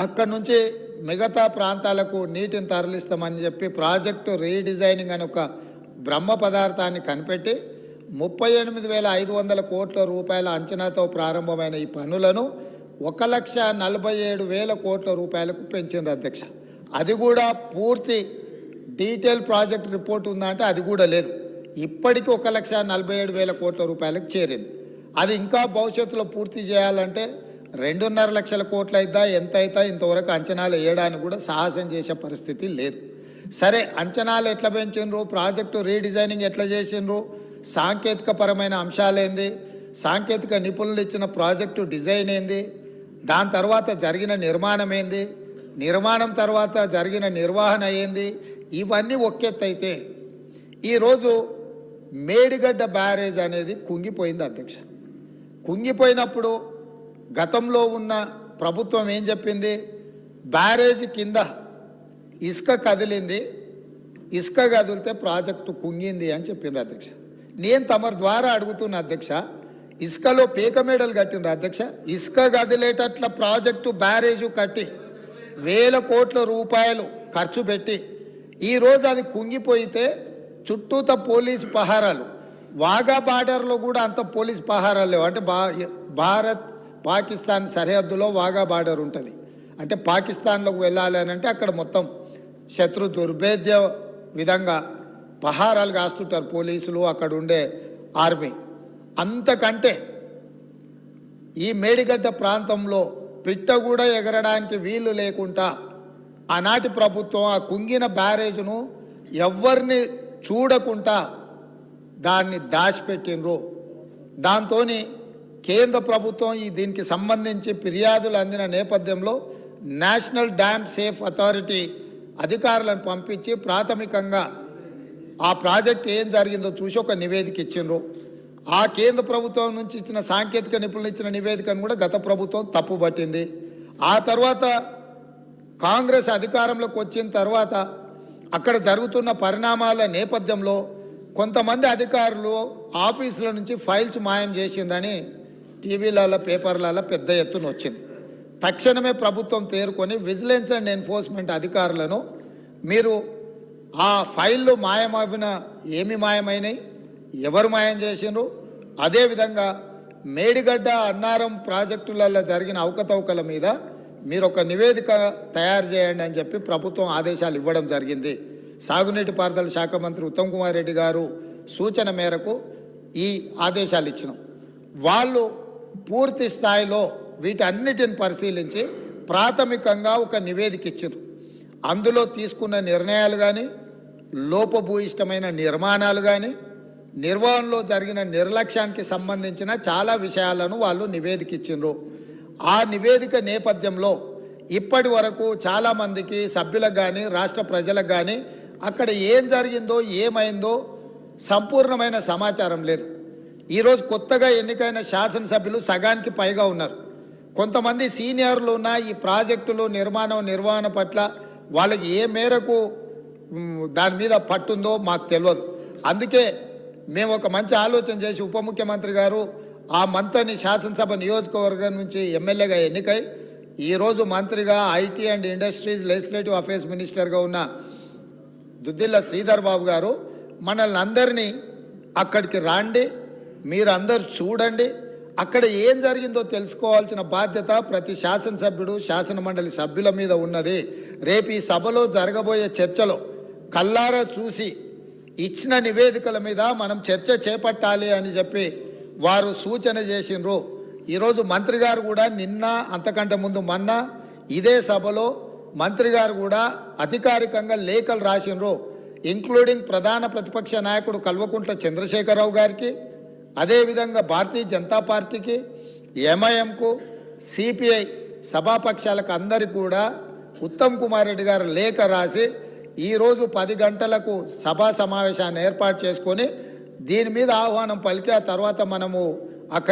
అక్కడ నుంచి మిగతా ప్రాంతాలకు నీటిని తరలిస్తామని చెప్పి ప్రాజెక్టు రీడిజైనింగ్ అని ఒక బ్రహ్మ పదార్థాన్ని కనిపెట్టి 38,500 కోట్ల రూపాయల అంచనాతో ప్రారంభమైన ఈ పనులను 1,47,000 కోట్ల రూపాయలకు పెంచింది అధ్యక్ష. అది కూడా పూర్తి డీటెయిల్ ప్రాజెక్ట్ రిపోర్ట్ ఉందంటే అది కూడా లేదు. ఇప్పటికీ 1,47,000 కోట్ల రూపాయలకు చేరింది. అది ఇంకా భవిష్యత్తులో పూర్తి చేయాలంటే 2.5 లక్షల కోట్లు అయిద్దా ఎంత అవుతా ఇంతవరకు అంచనాలు వేయడానికి కూడా సాహసం చేసే పరిస్థితి లేదు. సరే, అంచనాలు ఎట్లా పెంచిండ్రు, ప్రాజెక్టు రీడిజైనింగ్ ఎట్లా చేసిండ్రు, సాంకేతిక పరమైన అంశాలేంది, సాంకేతిక నిపుణులు ఇచ్చిన ప్రాజెక్టు డిజైన్ ఏంది, దాని తర్వాత జరిగిన నిర్మాణం ఏంది, నిర్మాణం తర్వాత జరిగిన నిర్వహణ ఏంది, ఇవన్నీ ఒక్కెత్తైతే ఈరోజు మేడిగడ్డ బ్యారేజ్ అనేది కుంగిపోయింది అధ్యక్ష. కుంగిపోయినప్పుడు గతంలో ఉన్న ప్రభుత్వం ఏం చెప్పింది, బ్యారేజ్ కింద ఇసుక కదిలింది, ఇసుక కదిలితే ప్రాజెక్టు కుంగింది అని చెప్పిండ్రు అధ్యక్ష. నేను తమరి ద్వారా అడుగుతున్న అధ్యక్ష, ఇసుకలో పీక మేడలు కట్టిండ్రు అధ్యక్ష. ఇసుక కదిలేటట్ల ప్రాజెక్టు బ్యారేజు కట్టి 1,000 కోట్ల రూపాయలు ఖర్చు పెట్టి ఈరోజు అది కుంగిపోయితే చుట్టూత పోలీసు పహారాలు, వాఘా బార్డర్లో కూడా అంత పోలీసు పహారాలు లేవు. అంటే భారత్ పాకిస్తాన్ సరిహద్దులో వాఘా బార్డర్ ఉంటుంది. అంటే పాకిస్తాన్లోకి వెళ్ళాలి అని అంటే అక్కడ మొత్తం శత్రు దుర్భేద్య విధంగా పహారాలు కాస్తుంటారు పోలీసులు, అక్కడ ఉండే ఆర్మీ. అంతకంటే ఈ మేడిగడ్డ ప్రాంతంలో పిట్ట కూడా ఎగరడానికి వీలు లేకుండా ఆనాటి ప్రభుత్వం ఆ కుంగిన బ్యారేజ్ను ఎవరిని చూడకుండా దాన్ని దాచిపెట్టినరు. దాంతో కేంద్ర ప్రభుత్వం దీనికి సంబంధించి ఫిర్యాదులు అందిన నేపథ్యంలో నేషనల్ డ్యామ్ సేఫ్ అథారిటీ అధికారులను పంపించి ప్రాథమికంగా ఆ ప్రాజెక్ట్ ఏం జరిగిందో చూసి ఒక నివేదిక ఇచ్చిండ్రు. ఆ కేంద్ర ప్రభుత్వం నుంచి ఇచ్చిన సాంకేతిక నిపుణులు ఇచ్చిన నివేదికను కూడా గత ప్రభుత్వం తప్పుపట్టింది. ఆ తర్వాత కాంగ్రెస్ అధికారంలోకి వచ్చిన తర్వాత అక్కడ జరుగుతున్న పరిణామాల నేపథ్యంలో కొంతమంది అధికారులు ఆఫీసుల నుంచి ఫైల్స్ మాయం చేసిందని టీవీలలో పేపర్లలో పెద్ద ఎత్తున వచ్చింది. తక్షణమే ప్రభుత్వం తేరుకొని విజిలెన్స్ అండ్ ఎన్ఫోర్స్మెంట్ అధికారులను మీరు ఆ ఫైళ్ళు మాయమవిన ఏమి మాయమైనాయి, ఎవరు మాయం చేసిండ్రు, అదేవిధంగా మేడిగడ్డ అన్నారం ప్రాజెక్టులలో జరిగిన అవకతవకల మీద మీరు ఒక నివేదిక తయారు చేయండి అని చెప్పి ప్రభుత్వం ఆదేశాలు ఇవ్వడం జరిగింది. సాగునీటి పారుదల శాఖ మంత్రి ఉత్తమ్ కుమార్ రెడ్డి గారు సూచన మేరకు ఈ ఆదేశాలు ఇచ్చినాం. వాళ్ళు పూర్తి స్థాయిలో వీటన్నిటిని పరిశీలించి ప్రాథమికంగా ఒక నివేదిక ఇచ్చారు. అందులో తీసుకున్న నిర్ణయాలు కానీ, లోపభూయిష్టమైన నిర్మాణాలు కానీ, నిర్వహణలో జరిగిన నిర్లక్ష్యానికి సంబంధించిన చాలా విషయాలను వాళ్ళు నివేదిక ఇచ్చిండ్రు. ఆ నివేదిక నేపథ్యంలో ఇప్పటి వరకు చాలామందికి సభ్యులకు కానీ రాష్ట్ర ప్రజలకు కానీ అక్కడ ఏం జరిగిందో ఏమైందో సంపూర్ణమైన సమాచారం లేదు. ఈరోజు కొత్తగా ఎన్నికైన శాసనసభ్యులు సగానికి పైగా ఉన్నారు. కొంతమంది సీనియర్లు ఉన్న ఈ ప్రాజెక్టులు నిర్వహణ పట్ల వాళ్ళకి ఏ మేరకు దాని మీద పట్టుందో మాకు తెలియదు. అందుకే మేము ఒక మంచి ఆలోచన చేసి ఉప ముఖ్యమంత్రి గారు ఆ మంత్రిని శాసనసభ నియోజకవర్గం నుంచి ఎమ్మెల్యేగా ఎన్నికై ఈరోజు మంత్రిగా IT and industries legislative affairs మినిస్టర్గా ఉన్న దుద్దిల్ల శ్రీధర్ బాబు గారు మనల్ని అందరినీ అక్కడికి రాండి, మీరందరూ చూడండి, అక్కడ ఏం జరిగిందో తెలుసుకోవాల్సిన బాధ్యత ప్రతి శాసనసభ్యుడు శాసన మండలి సభ్యుల మీద ఉన్నది. రేపు ఈ సభలో జరగబోయే చర్చలో కల్లారా చూసి ఇచ్చిన నివేదికల మీద మనం చర్చ చేపట్టాలి అని చెప్పి వారు సూచన చేసిండ్రు. ఈరోజు మంత్రి గారు కూడా నిన్న అంతకంటే ముందు మొన్న ఇదే సభలో మంత్రి గారు కూడా అధికారికంగా లేఖలు రాసిండ్రు. ఇంక్లూడింగ్ ప్రధాన ప్రతిపక్ష నాయకుడు కల్వకుంట్ల చంద్రశేఖరరావు గారికి, అదేవిధంగా భారతీయ జనతా పార్టీకి, ఎంఐఎంకు, సిపిఐ సభాపక్షాలకు అందరికీ కూడా ఉత్తమ్ కుమార్ రెడ్డి గారు లేఖ రాసి ఈరోజు 10 గంటలకు సభా సమావేశాన్ని ఏర్పాటు చేసుకొని దీని మీద ఆహ్వానం పలికి ఆ తర్వాత మనము అక్కడ